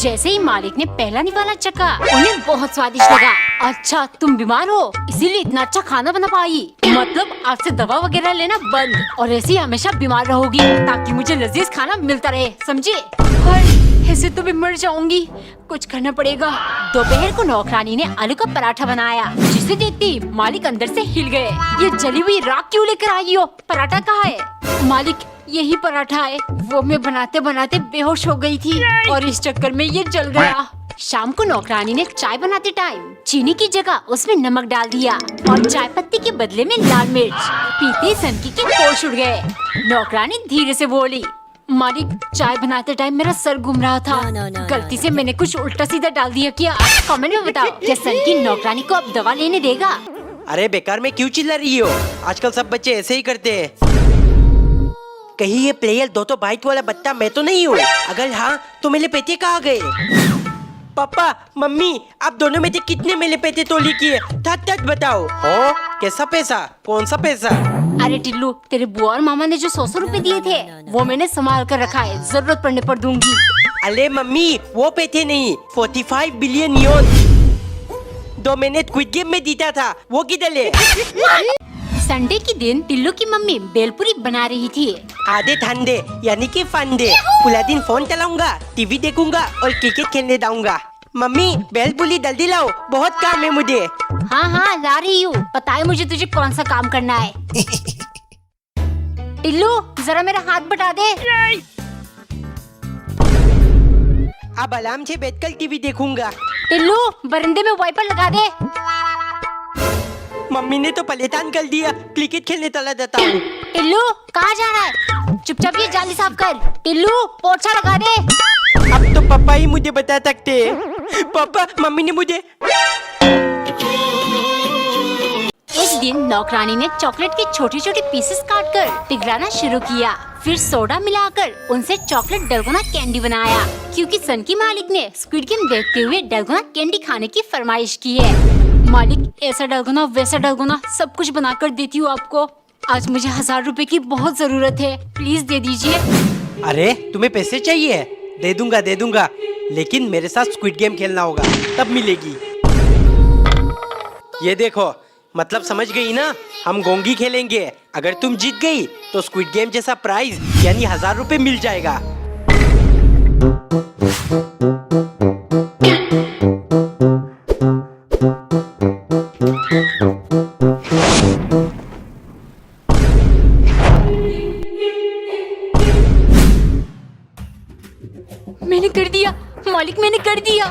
जैसे ही मालिक ने पहला निवाला चखा उन्हें बहुत स्वादिष्ट लगा। अच्छा तुम बीमार हो इसीलिए इतना अच्छा खाना बना पाई, मतलब आज से दवा वगैरह लेना बंद और ऐसे ही हमेशा बीमार रहोगी ताकि मुझे लजीज खाना मिलता रहे, समझे? ऐसे तो मैं मर जाऊंगी, कुछ करना पड़ेगा। दोपहर को नौकरानी ने आलू का पराठा बनाया जिसे देखते ही मालिक अंदर से हिल गए। ये जली हुई राख क्यों लेकर आई हो? पराठा कहाँ है? मालिक यही पराठा है, वो मैं बनाते बनाते बेहोश हो गई थी और इस चक्कर में ये जल गया। शाम को नौकरानी ने चाय बनाते टाइम चीनी की जगह उसमें नमक डाल दिया और चाय पत्ती के बदले में लाल मिर्च। पीते सनकी के होश उड़ गए। नौकरानी धीरे से बोली, मालिक चाय बनाते टाइम मेरा सर घूम रहा था, गलती से मैंने कुछ उल्टा सीधा डाल दिया क्या? कमेंट में बताओ क्या सनकी नौकरानी को अब दवा लेने देगा? अरे बेकार में क्यों चिल्ला रही हो? आजकल सब बच्चे ऐसे ही करते हैं। कहीं ये प्लेयर दो बाइट वाला बच्चा मैं तो नहीं हूँ? अगर हाँ तो मेरे पैसे कहाँ गए? पापा मम्मी आप दोनों में से कितने मेरे पैसे तोली किए? ठट बताओ। हो कैसा पैसा? कौन सा पैसा? अरे टिल्लू तेरे बुआ और मामा ने जो 100 रुपए दिए थे वो मैंने संभाल कर रखा है, जरूरत पड़ने पर दूंगी। अरे मम्मी वो पैसे नहीं, 45 बिलियन यून 2 महीने स्क्विड गेम में जीता था, वो किधर है? संडे के दिन टिल्लू की मम्मी बेलपुरी बना रही थी। आधे ठंडे यानी कि फंडे, पूरा दिन फोन चलाऊंगा, टीवी देखूंगा और क्रिकेट खेलने जाऊंगा। मम्मी बेलपुरी जल्दी लाओ, बहुत काम है मुझे। हाँ हाँ ला रही हूँ, पता है मुझे तुझे कौन सा काम करना है। टिल्लू जरा मेरा हाथ बटा दे। अब आराम से बैठकर टीवी देखूंगा। टिल्लू बरंदे में वाइपर लगा दे। मम्मी ने तो परेशान कर दिया, क्रिकेट खेलने चला जाता हूँ। टिल्लू कहाँ जा रहा है? चुपचाप ये जाली साफ कर। टिल्लू पोछा लगा दे। अब तो पापा ही मुझे बता सकते हैं। पापा मम्मी ने मुझे। एक दिन नौकरानी ने चॉकलेट के छोटे छोटे पीसेस काटकर पिघलाना शुरू किया, फिर सोडा मिलाकर उनसे चॉकलेट डलगोना कैंडी बनाया क्योंकि सन की मालिक ने स्क्विड गेम देखते हुए डलगोना कैंडी खाने की फरमाइश की है। मालिक ऐसा डलगोना वैसा डलगोना सब कुछ बनाकर देती हूँ आपको। आज मुझे 1000 रुपए की बहुत जरूरत है, प्लीज दे दीजिए। अरे तुम्हें पैसे चाहिए? दे दूंगा, लेकिन मेरे साथ स्क्विड गेम खेलना होगा तब मिलेगी। ये देखो, मतलब समझ गई ना? हम गोंगी खेलेंगे, अगर तुम जीत गई तो स्क्विड गेम जैसा प्राइज यानी 1000 रुपए मिल जाएगा। मैंने कर दिया मालिक, मैंने कर दिया।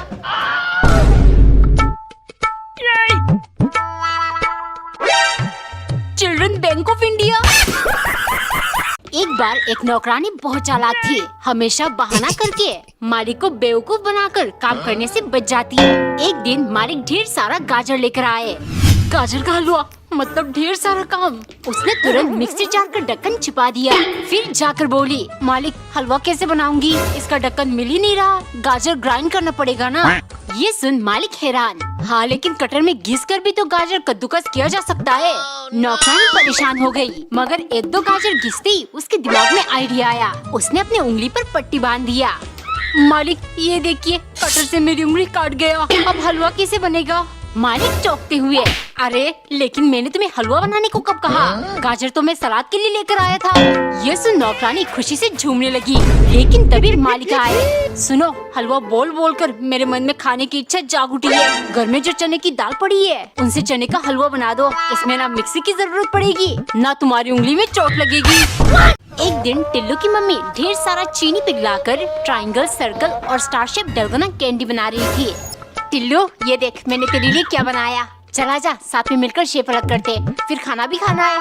Children bank of India. एक बार एक नौकरानी बहुत चालाक थी, हमेशा बहाना करके मालिक को बेवकूफ बनाकर काम करने से बच जाती। एक दिन मालिक ढेर सारा गाजर लेकर आए। गाजर का हलवा मतलब ढेर सारा काम। उसने तुरंत मिक्सी जार का ढक्कन छिपा दिया, फिर जाकर बोली, मालिक हलवा कैसे बनाऊंगी? इसका ढक्कन मिल ही नहीं रहा, गाजर ग्राइंड करना पड़ेगा ना। ये सुन मालिक हैरान, हाँ लेकिन कटर में घिस कर भी तो गाजर कद्दूकस किया जा सकता है। नौकरानी परेशान हो गई, मगर 1-2 गाजर घिसते ही उसके दिमाग में आइडिया आया। उसने अपनी उंगली पर पट्टी बांध दिया। मालिक ये देखिए, कटर से मेरी उंगली काट गया, अब हलवा कैसे बनेगा? मालिक चौंकते हुए, अरे लेकिन मैंने तुम्हें हलवा बनाने को कब कहा? गाजर तो मैं सलाद के लिए लेकर आया था। ये सुन नौकरानी खुशी से झूमने लगी, लेकिन तभी मालिक आए। सुनो, हलवा बोल बोल कर मेरे मन में खाने की इच्छा जाग उठी है। घर में जो चने की दाल पड़ी है उनसे चने का हलवा बना दो, इसमें ना मिक्सी की जरूरत पड़ेगी ना तुम्हारी उंगली में चोट लगेगी। एक दिन टिल्लू की मम्मी ढेर सारा चीनी पिघलाकर ट्रायंगल, सर्कल और स्टार शेप डलगोना कैंडी बना रही थी। टिल्लू ये देख मैंने तेरे लिए क्या बनाया, चला जा साथ में मिलकर शेप अलग करते, फिर खाना भी खाना है।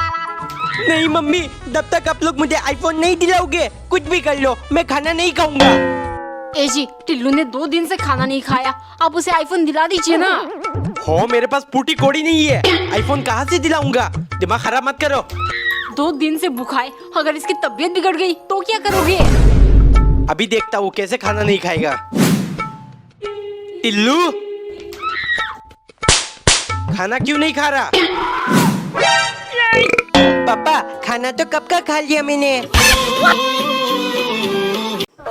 नहीं मम्मी, जब तक आप लोग मुझे आईफोन नहीं दिलाओगे कुछ भी कर लो, मैं खाना नहीं खाऊंगा। ए जी, टिल्लू ने 2 दिन से खाना नहीं खाया, आप उसे आईफोन दिला दीजिए ना। हो मेरे पास फूटी कोड़ी नहीं है, आईफोन कहाँ से दिलाऊंगा? दिमाग खराब मत करो। 2 दिन से भूखा है, अगर इसकी तबीयत बिगड़ गई तो क्या करोगे? अभी देखता हूँ कैसे खाना नहीं खाएगा। टिल्लू खाना क्यों नहीं खा रहा? पापा खाना तो कब का खा लिया मैंने।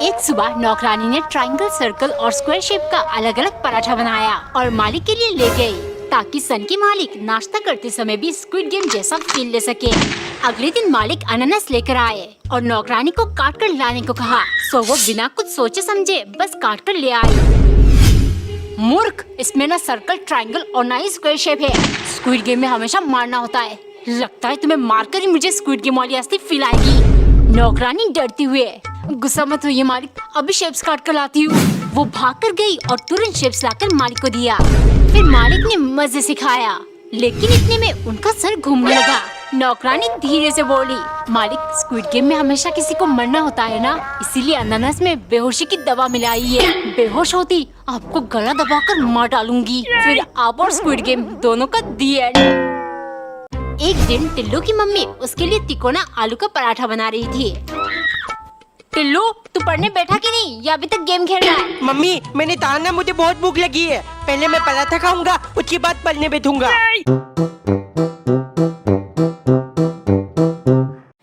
एक सुबह नौकरानी ने ट्रायंगल, सर्कल और स्क्वायर शेप का अलग अलग पराठा बनाया और मालिक के लिए ले गई, ताकि सन के मालिक नाश्ता करते समय भी स्क्विड गेम जैसा फील ले सके। अगले दिन मालिक अनानास लेकर आए और नौकरानी को काट कर लाने को कहा, सो वो बिना कुछ सोचे समझे बस काट कर ले आई। मूर्ख, इसमें ना सर्कल, ट्रायंगल और ना ही स्क्वायर शेप है। स्क्विड गेम में हमेशा मारना होता है। लगता है तुम्हें मारकर ही मुझे स्क्विड गेम वाली असली फील आएगी। नौकरानी डरती हुए, गुस्सा मत होइए मालिक, अभी शेप्स काट कर लाती हूँ। वो भाग कर गई और तुरंत शेप्स लाकर मालिक को दिया। फिर मालिक ने मजे से खाया, लेकिन इतने में उनका सर घूमने लगा। नौकरानी धीरे से बोली, मालिक, स्क्विड गेम में हमेशा किसी को मरना होता है ना, इसीलिए अनानास में बेहोशी की दवा मिलाई है। बेहोश होती आपको गला दबाकर मार डालूंगी, फिर आप और स्क्विड गेम दोनों का दी एंड। एक दिन टिल्लू की मम्मी उसके लिए तिकोना आलू का पराठा बना रही थी। टिल्लू, तू पढ़ने बैठा कि नहीं, या अभी तक गेम खेल रहा है? मम्मी, मैंने कहा ना मुझे बहुत भूख लगी है, पहले मैं पराठा खाऊंगा, उसके बाद पढ़ने बैठूंगा।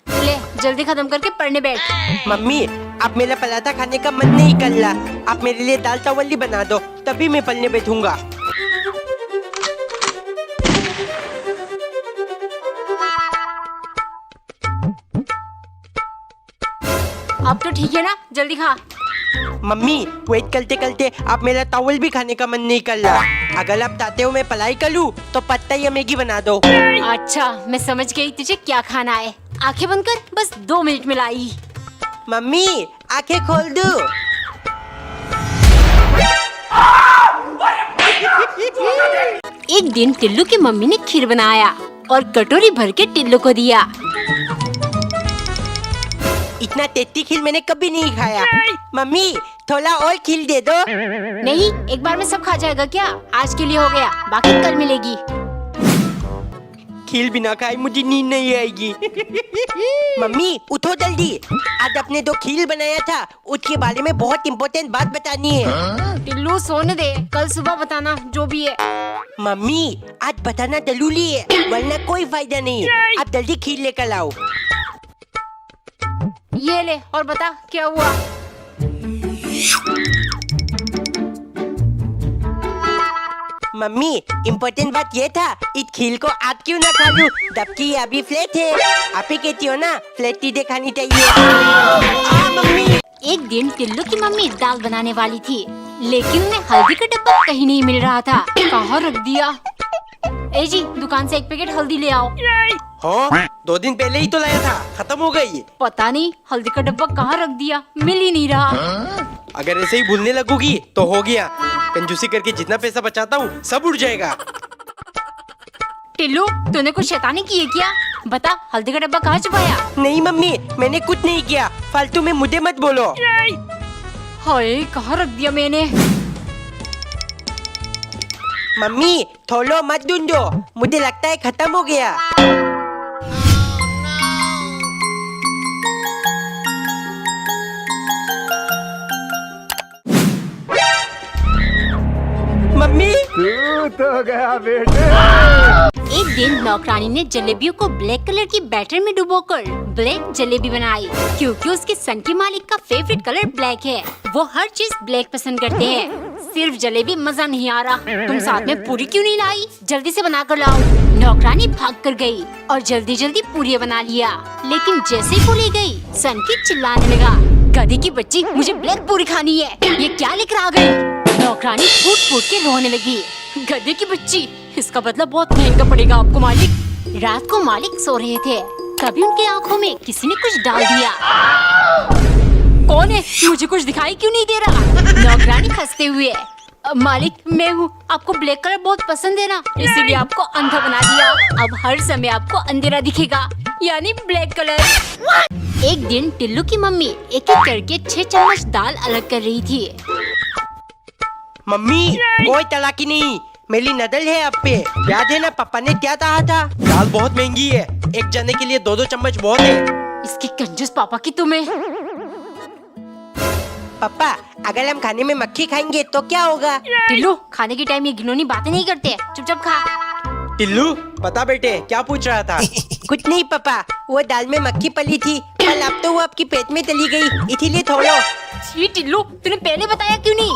ले, जल्दी खत्म करके पढ़ने बैठ। मम्मी, अब मेरा पराठा खाने का मन नहीं कर रहा, आप मेरे लिए दाल चावल ही बना दो, तभी मैं पढ़ने बैठूंगा। अब तो ठीक है ना, जल्दी खा। मम्मी, वेट करते करते आप मेरा चावल भी खाने का मन नहीं कर रहा। अगर आप चाहते हो मैं पढ़ाई कर लूं, तो पत्ता या मैगी बना दो। अच्छा, मैं समझ गई तुझे क्या खाना है। आंखें बंद कर, बस 2 मिनट में लाई। मम्मी, आंखें खोल दो। एक दिन टिल्लू की मम्मी ने खीर बनाया और कटोरी भर के टिल्लू को दिया। इतना टेस्टी खीर मैंने कभी नहीं खाया। मम्मी, थोड़ा और खीर दे दो। नहीं, एक बार में सब खा जाएगा क्या? आज के लिए हो गया, बाकी कल मिलेगी। खीर बिना खाए मुझे नींद नहीं आएगी। मम्मी, उठो जल्दी, आज अपने 2 खीर बनाया था, उसके बारे में बहुत इम्पोर्टेंट बात बतानी है। टिल्लू, सोने दे, कल सुबह बताना जो भी है। मम्मी, आज बताना जरूरी है, वरना कोई फायदा नहीं। आप जल्दी खीर लेकर आओ। ये ले और बता क्या हुआ। मम्मी, इम्पोर्टेंट बात ये था, इस खीर को आज क्यों ना खा लूं, जबकि अभी फ्लैट है। आप ही कहती हो ना, फ्लैट चीजें खानी चाहिए। मम्मी। एक दिन टिल्लू की मम्मी दाल बनाने वाली थी, लेकिन उन्हें हल्दी का डब्बा कहीं नहीं मिल रहा था। कहाँ रख दिया? ए जी, दुकान से 1 पैकेट हल्दी ले आओ। हाँ, 2 दिन पहले ही तो लाया था, खत्म हो गई। पता नहीं हल्दी का डब्बा कहाँ रख दिया, मिल ही नहीं रहा। अगर ऐसे ही भूलने लगोगी तो हो गया, कंजूसी करके जितना पैसा बचाता हूँ सब उड़ जाएगा। टिल्लू, तूने कुछ शैतानी की है क्या? बता, हल्दी का डब्बा कहाँ छुपाया? नहीं मम्मी, मैंने कुछ नहीं किया, फालतू में मुझे मत बोलो। हाय, कहाँ रख दिया मैंने? मम्मी, थोलो मत ढूंढो, मुझे लगता है खत्म हो गया। मम्मी, तो गया बेटे। एक दिन नौकरानी ने जलेबियों को ब्लैक कलर की बैटर में डुबोकर ब्लैक जलेबी बनाई, क्योंकि उसके सन के मालिक का फेवरेट कलर ब्लैक है। वो हर चीज ब्लैक पसंद करते हैं, सिर्फ जलेबी मजा नहीं आ रहा। तुम साथ में पूरी क्यों नहीं लाई? जल्दी से बना कर लाओ। नौकरानी भाग कर गई और जल्दी जल्दी पूरी बना लिया, लेकिन जैसे ही पूरी गई, सन की चिल्लाने लगा, गधी की बच्ची, मुझे ब्लैक पूरी खानी है, ये क्या लेकर आ गई? नौकरानी फूट फूट के रोने लगी। गधे की बच्ची, इसका बदला बहुत महंगा पड़ेगा आपको मालिक। रात को मालिक सो रहे थे, तभी उनकी आंखों में किसी ने कुछ डाल दिया। कौन है? मुझे कुछ दिखाई क्यों नहीं दे रहा? नौकरानी हंसते हुए, मालिक मैं हूँ, आपको ब्लैक कलर बहुत पसंद है ना, इसीलिए आपको अंधा बना दिया। अब हर समय आपको अंधेरा दिखेगा, यानी ब्लैक कलर। एक दिन टिल्लू की मम्मी एक एक करके 6 चम्मच दाल अलग कर रही थी। मम्मी, कोई चालाकी नहीं, मेरी नजर है आप पे। याद है ना पापा ने क्या कहा था, दाल बहुत महंगी है, एक जने के लिए 2-2 चम्मच बहुत है। इसकी कंजूस पापा की तुम्हें। पापा, अगर हम खाने में मक्खी खाएंगे तो क्या होगा? टिल्लू, खाने के टाइम ये घिनौनी बातें नहीं करते, चुपचाप खा। टिल्लू, बता बेटे क्या पूछ रहा था? कुछ नहीं पापा, वो दाल में मक्खी पली थी, कल अब तो वो आपकी पेट में चली गई, इसीलिए थोड़ो छी टिल्लू, तूने पहले बताया क्यों नहीं?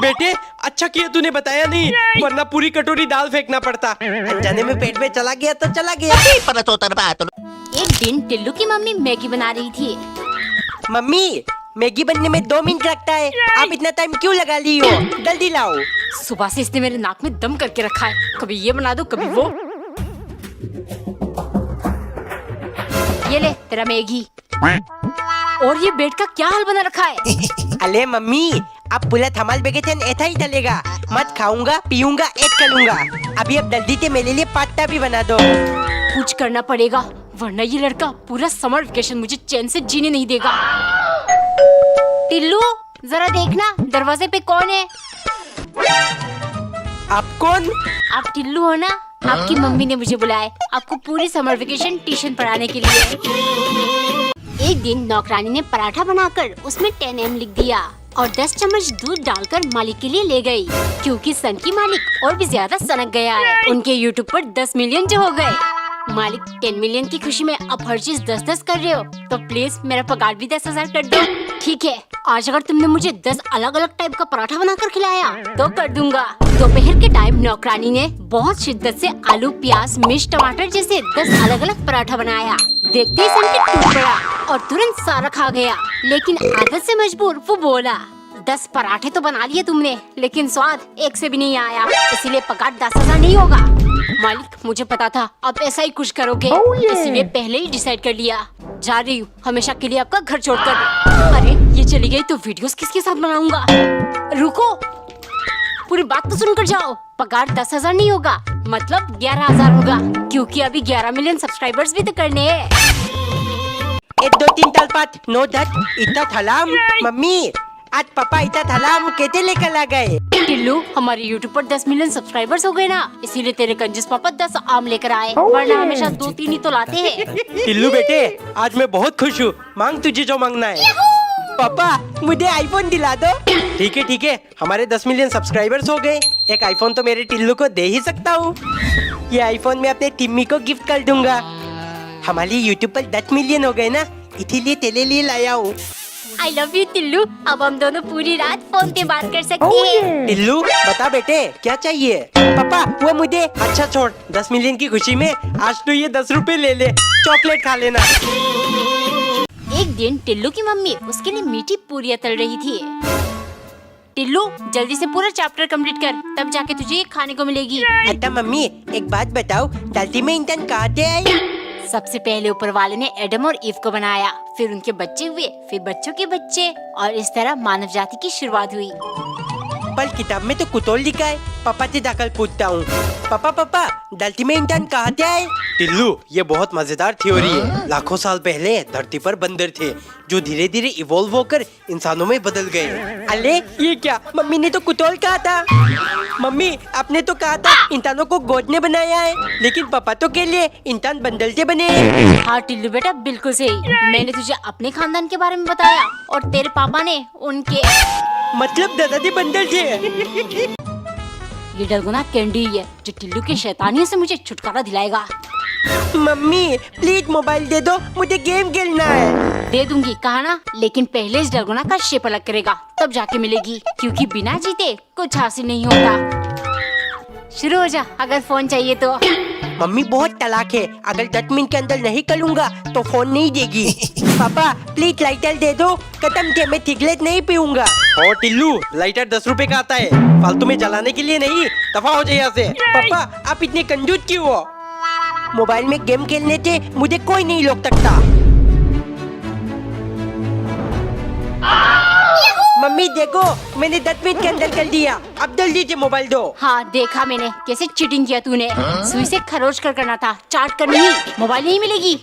बेटे अच्छा किया तूने बताया नहीं, वरना पूरी कटोरी दाल फेंकना पड़ता। अनजाने में पेट में चला गया तो चला गया। एक दिन टिल्लू की मम्मी मैगी बना रही थी। मम्मी मैगी बनने में 2 मिनट लगता है, आप इतना टाइम क्यों लगा ली हो? जल्दी लाओ। सुबह से इसने मेरे नाक में दम करके रखा है, कभी ये बना दो कभी वो। ये ले तेरा मैगी। और ये बेड का क्या हाल बना रखा है? अले मम्मी अब पूरा थमाल बेगेथन ऐसा ही चलेगा, मत खाऊंगा पीऊंगा ऐड करूंगा। अभी अब जल्दी से मेरे लिए पास्ता भी बना दो। कुछ करना पड़ेगा, वरना ये लड़का पूरा समर वेकेशन मुझे चैन से जीने नहीं देगा। टिल्लू जरा देखना दरवाजे पे कौन है? आप कौन? आप टिल्लू हो ना? आपकी मम्मी ने मुझे बुलाया आपको पूरी समर वेकेशन ट्यूशन पढ़ाने के लिए। एक दिन नौकरानी ने पराठा बनाकर उसमें 10 M लिख दिया और 10 चम्मच दूध डालकर मालिक के लिए ले गई, क्योंकि सन की मालिक और भी ज्यादा सनक गया है। उनके यूट्यूब पर 10 मिलियन जो हो गए। मालिक 10 मिलियन की खुशी में अब हर चीज 10-10 कर रहे हो, तो प्लीज मेरा पगार भी 10,000 कर दो। ठीक है, आज अगर तुमने मुझे 10 अलग अलग टाइप का पराठा बनाकर खिलाया तो कर दूंगा। दोपहर के टाइम नौकरानी ने बहुत शिद्दत से आलू प्याज मिर्च टमाटर जैसे 10 अलग अलग पराठा बनाया। देखते ही सन के टूट पड़ा और तुरंत सारा खा गया, लेकिन आदत से मजबूर वो बोला 10 पराठे तो बना लिए तुमने, लेकिन स्वाद एक से भी नहीं आया, इसीलिए पगार 10,000 नहीं होगा। मालिक मुझे पता था आप ऐसा ही कुछ करोगे, इसीलिए पहले ही डिसाइड कर लिया। जा रही हूँ हमेशा के लिए आपका घर छोड़कर। अरे ये चली गई तो वीडियोस किसके साथ बनाऊंगा? रुको, पूरी बात तो सुनकर जाओ। पगार 10,000 नहीं होगा, मतलब 11,000 होगा, क्योंकि अभी 11 मिलियन सब्सक्राइबर्स भी तो करने हैं। 1 2 3 4 5 9 10 इतना थलाम। मम्मी आज पापा इतना थलाम कैसे लेकर आ गए? टिल्लू हमारे यूट्यूब पर 10 मिलियन सब्सक्राइबर्स हो गए ना, इसीलिए तेरे कंजूस पापा 10 आम लेकर आए, वरना हमेशा 2-3 ही तो लाते हैं। टिल्लू बेटे आज मैं बहुत खुश हूँ, मांग तुझे जो मांगना है। पापा मुझे आईफोन दिला दो। ठीक है हमारे 10 मिलियन सब्सक्राइबर्स हो गए, एक आईफोन तो मेरे टिल्लू को दे ही सकता हूँ। ये आईफोन मैं अपने टिम्मी को गिफ्ट कर दूंगा। हमारे यूट्यूब पर 10 मिलियन हो गए ना, इसीलिए तेरे लिए लाया हूँ। आई लव यू टिल्लू, अब हम दोनों पूरी रात फोन पे बात कर सकते हैं। टिल्लू बता बेटे क्या चाहिए? पापा वो मुझे अच्छा छोड़, 10 मिलियन की खुशी में आज तो ये 10 रुपए ले ले, चॉकलेट खा लेना। एक दिन टिल्लू की मम्मी उसके लिए मीठी पूरियां तल रही थी। टिल्लू जल्दी से पूरा चैप्टर कंप्लीट कर, तब जाके तुझे ये खाने को मिलेगी। अच्छा मम्मी एक बात बताओ, धरती में इंसान कहाँ से आए? सबसे पहले ऊपर वाले ने एडम और ईव को बनाया, फिर उनके बच्चे हुए, फिर बच्चों के बच्चे, और इस तरह मानव जाति की शुरुआत हुई। पर किताब में तो कुतौल लिखा है। पापा से जाकर पूछता हूँ, पापा धरती में इंसान कहाँ से आए? टिल्लू ये बहुत मजेदार थ्योरी है। लाखों साल पहले धरती पर बंदर थे जो धीरे धीरे इवॉल्व होकर इंसानों में बदल गए। अरे ये क्या, मम्मी ने तो कुतौल कहा था। मम्मी आपने तो कहा था इंसानों को गॉड ने बनाया है, लेकिन पापा तो कह लिए इंसान बंदर से बने हैं। हाँ टिल्लू बेटा बिल्कुल सही, मैंने तुझे अपने खानदान के बारे में बताया और तेरे पापा ने उनके, मतलब दादाजी बंदर थे। ये डरगुना कैंडी है जो टिल्लू के शैतानियों से मुझे छुटकारा दिलाएगा। मम्मी प्लीज मोबाइल दे दो, मुझे गेम खेलना है। दे दूंगी कहा ना, लेकिन पहले इस डरगुना का शेप अलग करेगा तब जाके मिलेगी, क्योंकि बिना जीते कुछ हासिल नहीं होता। शुरू हो जा अगर फोन चाहिए तो। मम्मी बहुत तलाक है, अगर 10 मिनट के अंदर नहीं करूँगा तो फोन नहीं देगी। पापा प्लीज लाइटर दे दो, खत्म के मैं सिगरेट नहीं पीऊंगा। और टिल्लू लाइटर 10 रुपए का आता है, फालतू में जलाने के लिए नहीं, दफा हो जाए यहाँ से। पापा आप इतने कंजूस क्यों हो? मोबाइल में गेम खेलने से मुझे कोई नहीं रोक सकता। मम्मी देखो मैंने 10 मिनट के अंदर कर दिया, अब जल्दी से मोबाइल दो। हाँ देखा मैंने कैसे चीटिंग किया तूने, सुई से खरोच कर करना था, चाट कर नहीं। मोबाइल नहीं मिलेगी।